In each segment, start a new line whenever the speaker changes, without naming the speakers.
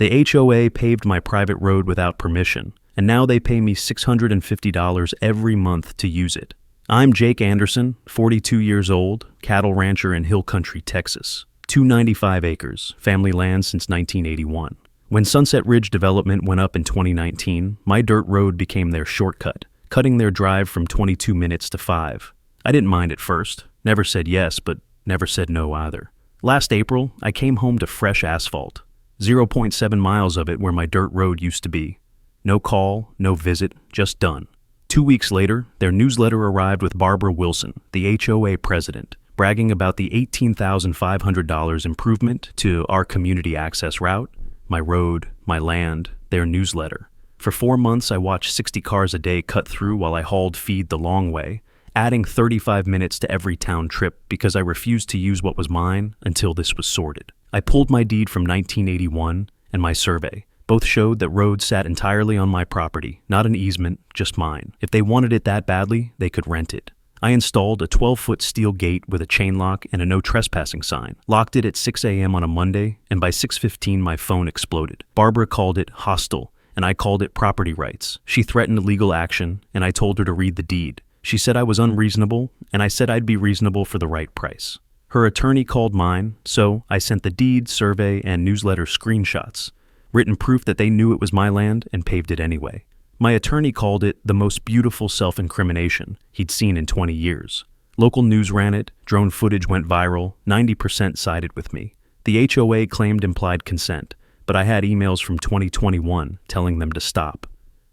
The HOA paved my private road without permission, and now they pay me $650 every month to use it. I'm Jake Anderson, 42 years old, cattle rancher in Hill Country, Texas. 295 acres, family land since 1981. When Sunset Ridge Development went up in 2019, my dirt road became their shortcut, cutting their drive from 22 minutes to 5. I didn't mind at first, never said yes, but never said no either. Last April, I came home to fresh asphalt, 0.7 miles of it where my dirt road used to be. No call, no visit, just done. 2 weeks later, their newsletter arrived with Barbara Wilson, the HOA president, bragging about the $18,500 improvement to our community access route, my road, my land, their newsletter. For 4 months, I watched 60 cars a day cut through while I hauled feed the long way, adding 35 minutes to every town trip because I refused to use what was mine until this was sorted. I pulled my deed from 1981 and my survey. Both showed that roads sat entirely on my property, not an easement, just mine. If they wanted it that badly, they could rent it. I installed a 12-foot steel gate with a chain lock and a no trespassing sign, locked it at 6 a.m. on a Monday, and by 6:15 my phone exploded. Barbara called it hostile, and I called it property rights. She threatened legal action, and I told her to read the deed. She said I was unreasonable, and I said I'd be reasonable for the right price. Her attorney called mine, so I sent the deed, survey, and newsletter screenshots, written proof that they knew it was my land and paved it anyway. My attorney called it the most beautiful self-incrimination he'd seen in 20 years. Local news ran it, drone footage went viral, 90% sided with me. The HOA claimed implied consent, but I had emails from 2021 telling them to stop.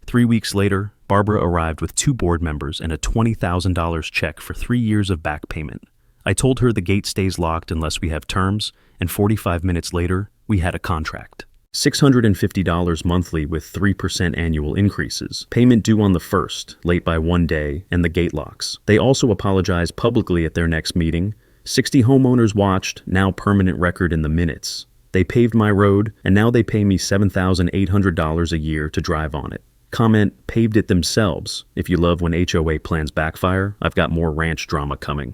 3 weeks later, Barbara arrived with 2 board members and a $20,000 check for 3 years of back payment. I told her the gate stays locked unless we have terms, and 45 minutes later, we had a contract. $650 monthly with 3% annual increases. Payment due on the 1st, late by 1 day, and the gate locks. They also apologized publicly at their next meeting. 60 homeowners watched, now permanent record in the minutes. They paved my road, and now they pay me $7,800 a year to drive on it. Comment, paved it themselves. If you love when HOA plans backfire, I've got more ranch drama coming.